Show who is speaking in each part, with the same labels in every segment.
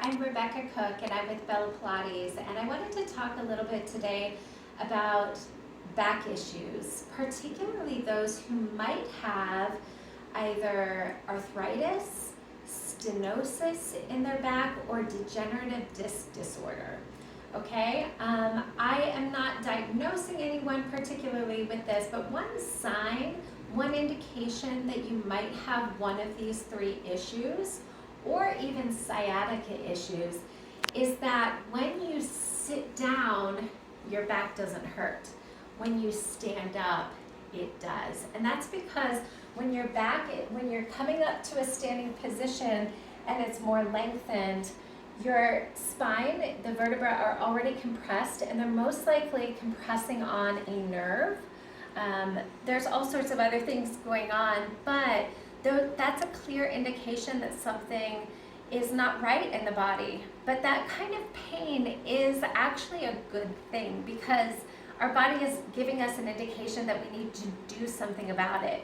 Speaker 1: I'm Rebecca Cook and I'm with Bela Pilates, and I wanted to talk a little bit today about back issues, particularly those who might have either arthritis, stenosis in their back, or degenerative disc disorder. Okay, I am not diagnosing anyone particularly with this, but one sign, one indication that you might have one of these three issues, or even sciatica issues, is that when you sit down, your back doesn't hurt. When you stand up, it does. And that's because when your back, when you're coming up to a standing position and it's more lengthened, your spine, the vertebrae are already compressed, and they're most likely compressing on a nerve. There's all sorts of other things going on, but that's a clear indication that something is not right in the body. But that kind of pain is actually a good thing, because our body is giving us an indication that we need to do something about it.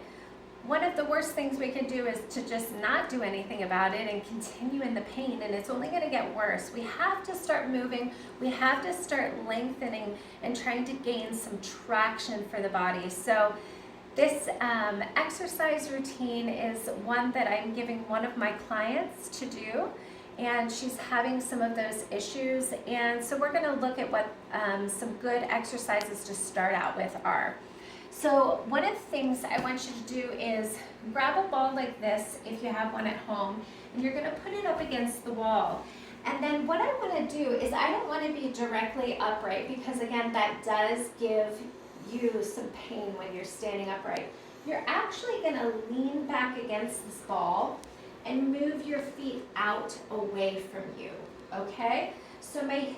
Speaker 1: One of the worst things we can do is to just not do anything about it and continue in the pain, and it's only going to get worse. We have to start moving, we have to start lengthening and trying to gain some traction for the body. So this exercise routine is one that I'm giving one of my clients to do, and she's having some of those issues, and so we're going to look at what some good exercises to start out with are. So one of the things I want you to do is grab a ball like this, if you have one at home, and you're going to put it up against the wall. And then what I want to do is, I don't want to be directly upright, because again, that does give you some pain when you're standing upright. You're actually going to lean back against this ball and move your feet out away from you, okay? So my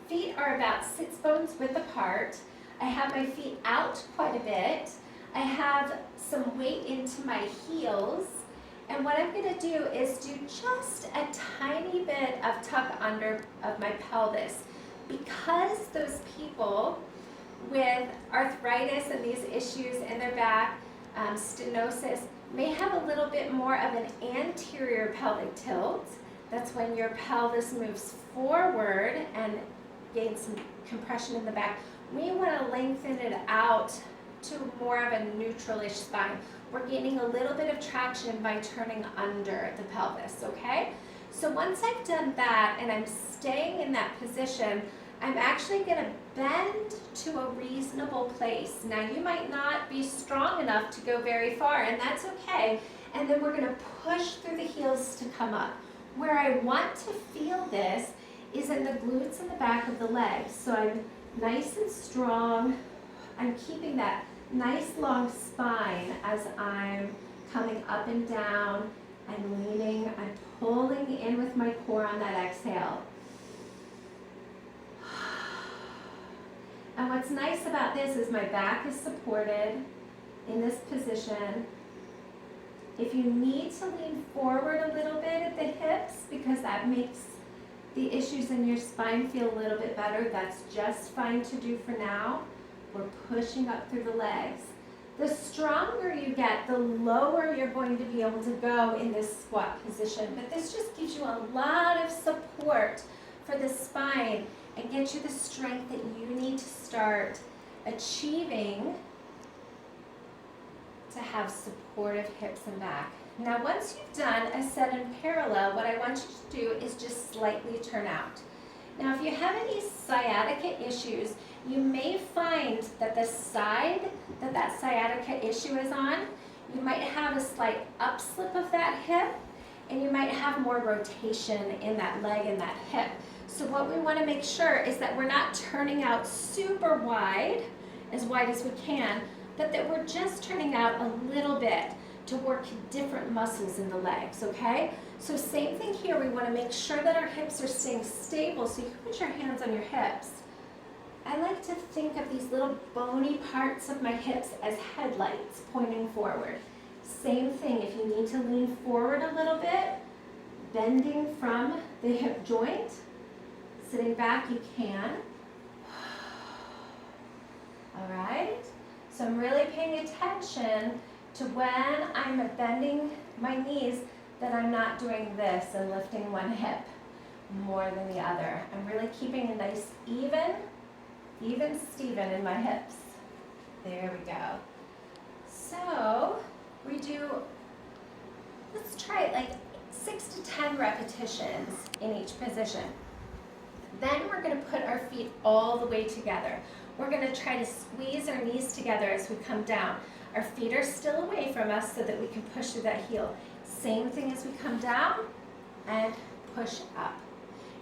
Speaker 1: feet are about 6 bones width apart. I have my feet out quite a bit. I have some weight into my heels. And what I'm going to do is do just a tiny bit of tuck under of my pelvis. Because those people with arthritis and these issues in their back, stenosis, may have a little bit more of an anterior pelvic tilt. That's when your pelvis moves forward and gains some compression in the back. We want to lengthen it out to more of a neutral-ish spine. We're gaining a little bit of traction by turning under the pelvis, okay? So once I've done that and I'm staying in that position, I'm actually going to bend to a reasonable place. Now, you might not be strong enough to go very far, and that's okay. And then we're going to push through the heels to come up. Where I want to feel this is in the glutes and the back of the legs. So I'm nice and strong. I'm keeping that nice long spine as I'm coming up and down. I'm leaning, I'm pulling in with my core on that exhale. And what's nice about this is my back is supported in this position. If you need to lean forward a little bit at the hips, because that makes the issues in your spine feel a little bit better, that's just fine to do for now. We're pushing up through the legs. The stronger you get, the lower you're going to be able to go in this squat position. But this just gives you a lot of support for the spine and gets you the strength that you need to start achieving to have supportive hips and back. Now, once you've done a set in parallel, what I want you to do is just slightly turn out. Now, if you have any sciatica issues, you may find that the side that sciatica issue is on, you might have a slight upslip of that hip, and you might have more rotation in that leg and that hip. So what we want to make sure is that we're not turning out super wide as we can, but that we're just turning out a little bit to work different muscles in the legs, okay? So same thing here, we want to make sure that our hips are staying stable, so you can put your hands on your hips. I like to think of these little bony parts of my hips as headlights pointing forward. Same thing, if you need to lean forward a little bit, bending from the hip joint, sitting back you can. All right, so I'm really paying attention to when I'm bending my knees that I'm not doing this and lifting one hip. more than the other. I'm really keeping a nice even Steven in my hips. There we go. So we do, let's try it like 6 to 10 repetitions in each position. Then we're going to put our feet all the way together. We're going to try to squeeze our knees together as we come down. Our feet are still away from us so that we can push through that heel. Same thing as we come down and push up.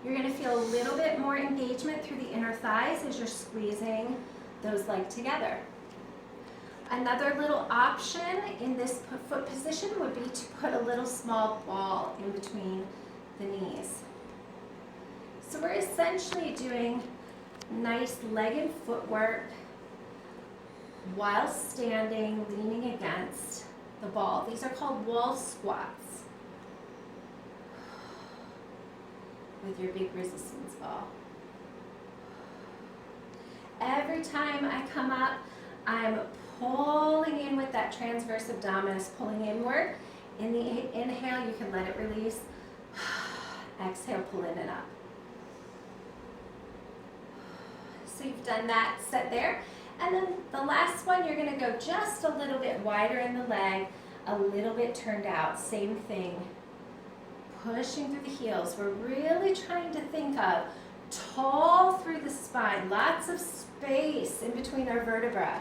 Speaker 1: You're going to feel a little bit more engagement through the inner thighs as you're squeezing those legs together. Another little option in this foot position would be to put a little small ball in between the knees. So we're essentially doing nice leg and footwork while standing, leaning against the ball. These are called wall squats with your big resistance ball. Every time I come up, I'm pulling in with that transverse abdominis, pulling inward. In the inhale, you can let it release. Exhale, pull in and up. So you've done that set there. And then the last one, you're going to go just a little bit wider in the leg, a little bit turned out. Same thing. Pushing through the heels. We're really trying to think of tall through the spine, lots of space in between our vertebrae.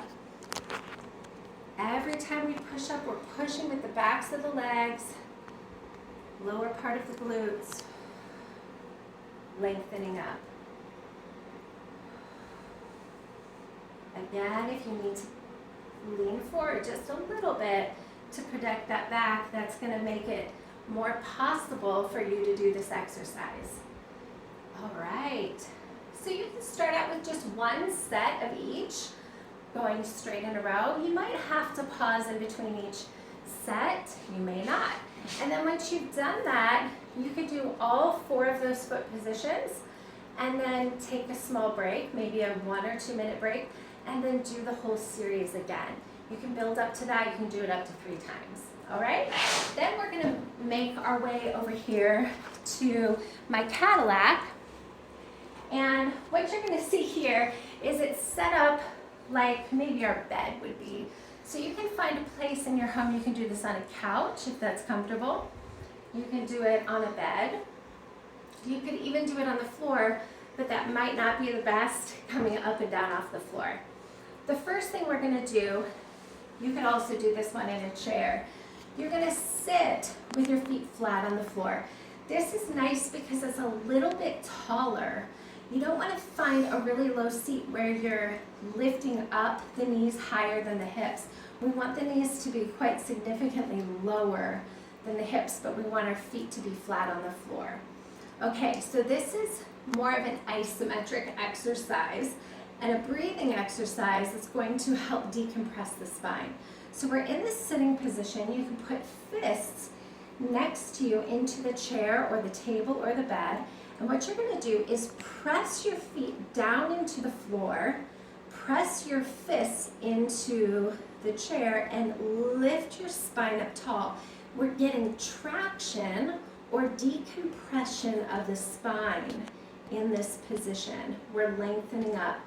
Speaker 1: Every time we push up, we're pushing with the backs of the legs, lower part of the glutes, lengthening up. Again, if you need to lean forward just a little bit to protect that back, that's going to make it more possible for you to do this exercise. All right, so you can start out with just one set of each, going straight in a row. You might have to pause in between each set, you may not. And then once you've done that, you could do all 4 of those foot positions and then take a small break, maybe a 1 or 2 minute break, and then do the whole series again. You can build up to that, you can do it up to 3 times. All right, then we're gonna make our way over here to my Cadillac. And what you're gonna see here is it's set up like maybe our bed would be. So you can find a place in your home, you can do this on a couch if that's comfortable. You can do it on a bed. You could even do it on the floor, but that might not be the best coming up and down off the floor. The first thing we're gonna do, you could also do this one in a chair. You're gonna sit with your feet flat on the floor. This is nice because it's a little bit taller. You don't want to find a really low seat where you're lifting up the knees higher than the hips. We want the knees to be quite significantly lower than the hips, but we want our feet to be flat on the floor. Okay, so this is more of an isometric exercise and a breathing exercise that's going to help decompress the spine. So we're in this sitting position. You can put fists next to you into the chair or the table or the bed. And what you're going to do is press your feet down into the floor, press your fists into the chair, and lift your spine up tall. We're getting traction or decompression of the spine in this position. We're lengthening up.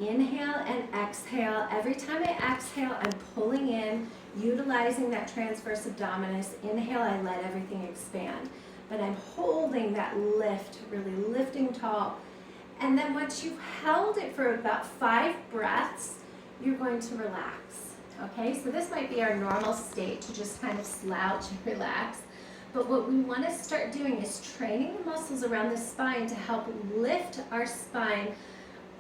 Speaker 1: Inhale and exhale. Every time I exhale, I'm pulling in, utilizing that transverse abdominis. Inhale, I let everything expand. But I'm holding that lift, really lifting tall. And then once you've held it for about 5 breaths, you're going to relax. Okay, so this might be our normal state to just kind of slouch and relax. But what we want to start doing is training the muscles around the spine to help lift our spine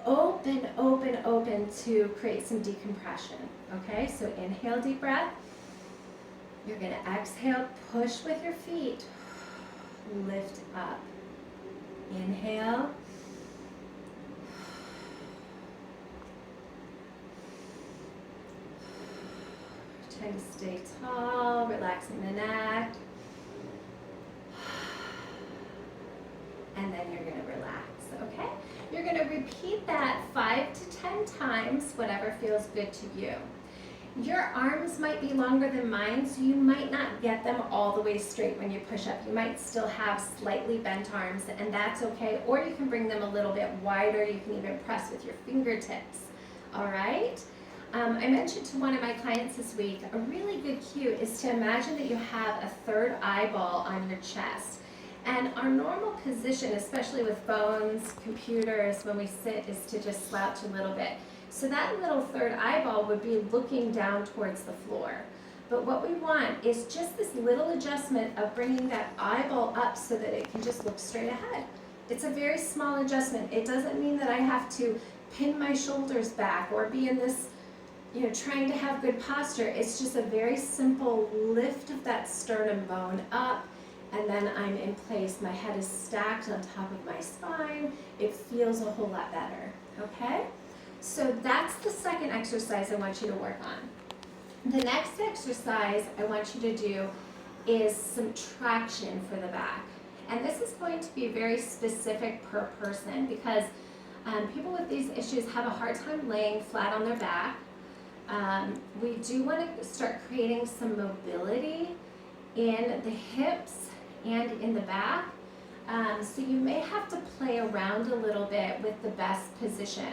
Speaker 1: open, open, open to create some decompression. Okay, so inhale, deep breath. You're going to exhale, push with your feet. Lift up. Inhale. Trying to stay tall, relaxing the neck. And then you're going to relax, okay? You're going to repeat that 5 to 10 times, whatever feels good to you. Your arms might be longer than mine, so you might not get them all the way straight when you push up. You might still have slightly bent arms, and that's okay. Or you can bring them a little bit wider. You can even press with your fingertips. All right? I mentioned to one of my clients this week, a really good cue is to imagine that you have a third eyeball on your chest. And our normal position, especially with phones, computers, when we sit, is to just slouch a little bit. So that little third eyeball would be looking down towards the floor. But what we want is just this little adjustment of bringing that eyeball up so that it can just look straight ahead. It's a very small adjustment. It doesn't mean that I have to pin my shoulders back or be in this, trying to have good posture. It's just a very simple lift of that sternum bone up, and then I'm in place. My head is stacked on top of my spine. It feels a whole lot better, okay? So that's the second exercise I want you to work on. The next exercise I want you to do is some traction for the back. And this is going to be very specific per person because people with these issues have a hard time laying flat on their back. We do want to start creating some mobility in the hips and in the back. So you may have to play around a little bit with the best position.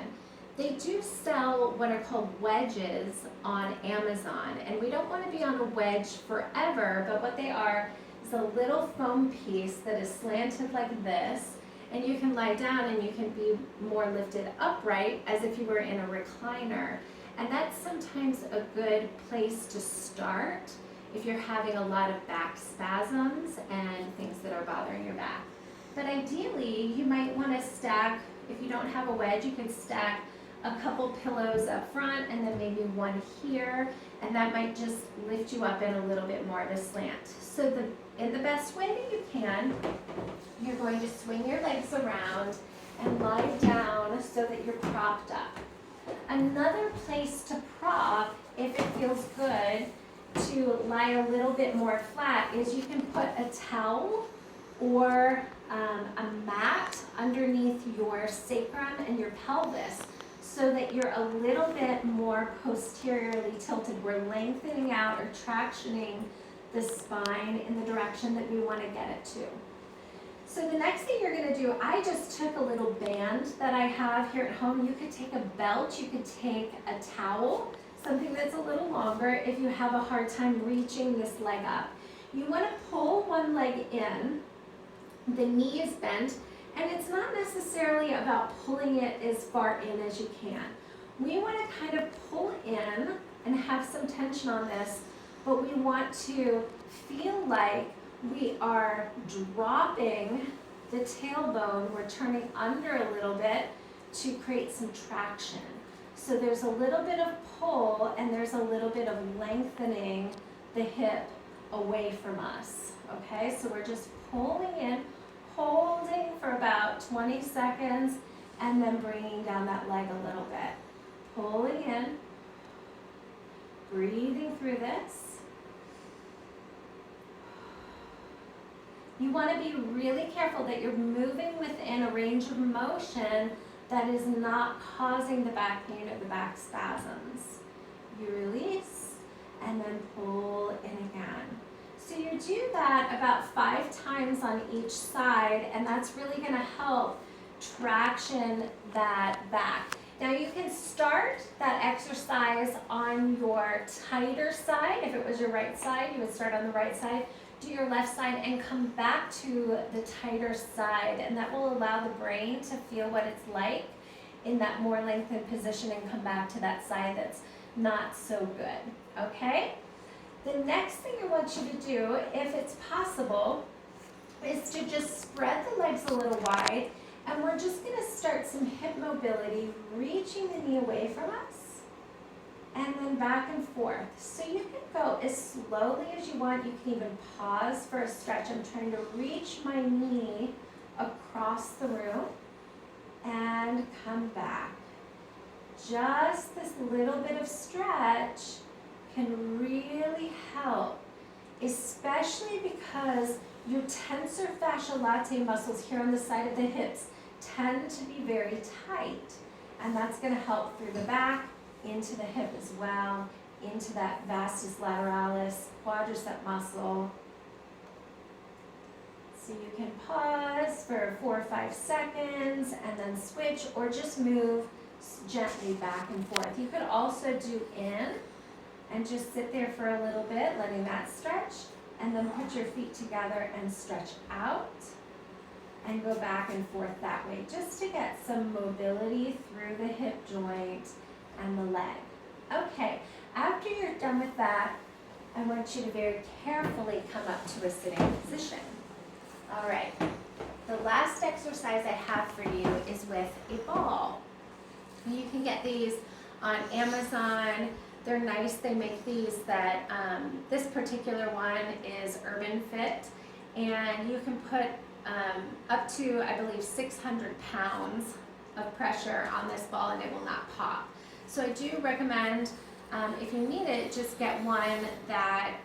Speaker 1: They do sell what are called wedges on Amazon, and we don't want to be on a wedge forever, but what they are is a little foam piece that is slanted like this, and you can lie down and you can be more lifted upright as if you were in a recliner. And that's sometimes a good place to start if you're having a lot of back spasms and things that are bothering your back. But ideally, you might want to stack, if you don't have a wedge, you can stack a couple pillows up front and then maybe one here, and that might just lift you up in a little bit more of a slant. So in the best way that you can, you're going to swing your legs around and lie down so that you're propped up. Another place to prop, if it feels good, to lie a little bit more flat is you can put a towel or a mat underneath your sacrum and your pelvis so that you're a little bit more posteriorly tilted. We're lengthening out or tractioning the spine in the direction that we want to get it to. So the next thing you're going to do, I just took a little band that I have here at home. You could take a belt, you could take a towel, something that's a little longer if you have a hard time reaching this leg up. You want to pull one leg in, the knee is bent, and it's not necessarily about pulling it as far in as you can. We want to kind of pull in and have some tension on this, but we want to feel like we are dropping the tailbone. We're turning under a little bit to create some traction. So there's a little bit of pull and there's a little bit of lengthening the hip away from us. Okay, so we're just pulling in, holding for about 20 seconds, and then bringing down that leg a little bit. Pulling in, breathing through this. You want to be really careful that you're moving within a range of motion that is not causing the back pain or the back spasms. You release and then pull in again. So you do that about 5 times on each side, and that's really going to help traction that back. Now you can start that exercise on your tighter side. If it was your right side, you would start on the right side. Do your left side and come back to the tighter side, and that will allow the brain to feel what it's like in that more lengthened position and come back to that side that's not so good, okay? The next thing I want you to do, if it's possible, is to just spread the legs a little wide, and we're just going to start some hip mobility, reaching the knee away from us, and then back and forth. So you can go as slowly as you want. You can even pause for a stretch. I'm trying to reach my knee across the room and come back. Just this little bit of stretch can really help, especially because your tensor fasciae latae muscles here on the side of the hips tend to be very tight, and that's going to help through the back, into the hip as well, into that vastus lateralis quadricep muscle. So you can pause for 4 or 5 seconds and then switch, or just move gently back and forth. You could also do in and just sit there for a little bit, letting that stretch, and then put your feet together and stretch out and go back and forth that way, just to get some mobility through the hip joint and the leg. Okay, after you're done with that, I want you to very carefully come up to a sitting position. All right, the last exercise I have for you is with a ball. You can get these on Amazon. They're nice. They make these that, this particular one is Urban Fit, and you can put up to, I believe, 600 pounds of pressure on this ball and it will not pop. So I do recommend, if you need it, just get one that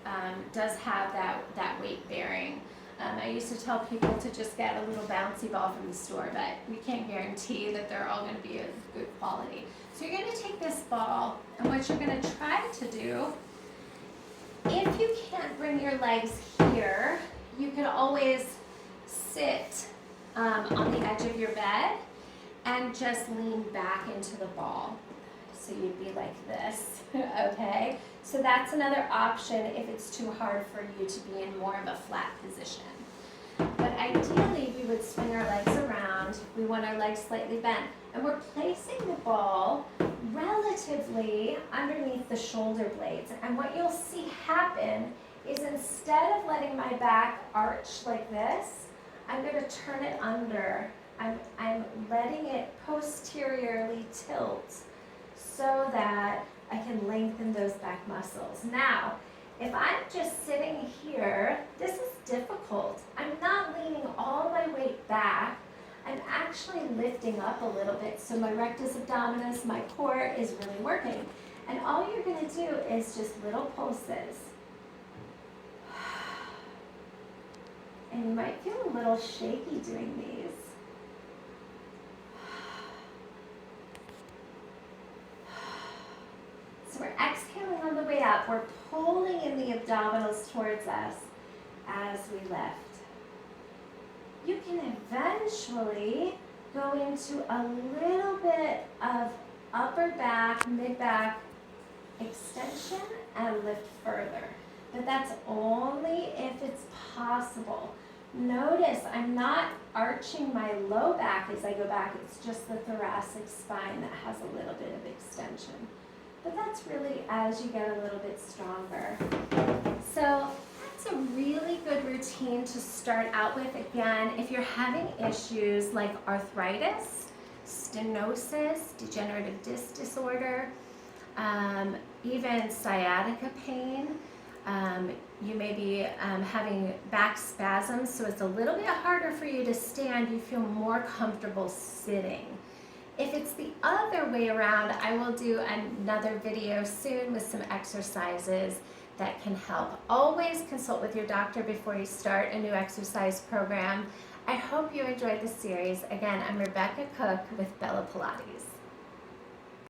Speaker 1: does have that weight bearing. I used to tell people to just get a little bouncy ball from the store, but we can't guarantee that they're all going to be of good quality. So you're going to take this ball, and what you're going to try to do, if you can't bring your legs here, you can always sit on the edge of your bed and just lean back into the ball. So you'd be like this, okay? So that's another option if it's too hard for you to be in more of a flat position. But ideally, we would swing our legs around. We want our legs slightly bent. And we're placing the ball relatively underneath the shoulder blades. And what you'll see happen is, instead of letting my back arch like this, I'm going to turn it under. I'm letting it posteriorly tilt so that I can lengthen those back muscles. Now, if I'm just sitting here, this is difficult. I'm not leaning all my weight back. I'm actually lifting up a little bit, so my rectus abdominis, my core is really working. And all you're going to do is just little pulses. And you might feel a little shaky doing these. So we're exhaling on the way up. We're pulling in the abdominals towards us as we lift. You can eventually go into a little bit of upper back, mid-back extension and lift further. But that's only if it's possible. Notice I'm not arching my low back as I go back. It's just the thoracic spine that has a little bit of extension. But that's really as you get a little bit stronger. So that's a really good routine to start out with. Again, if you're having issues like arthritis, stenosis, degenerative disc disorder, even sciatica pain, you may be having back spasms, so it's a little bit harder for you to stand. You feel more comfortable sitting. If it's the other way around, I will do another video soon with some exercises that can help. Always consult with your doctor before you start a new exercise program. I hope you enjoyed this series. Again, I'm Rebecca Cook with Bela Pilates.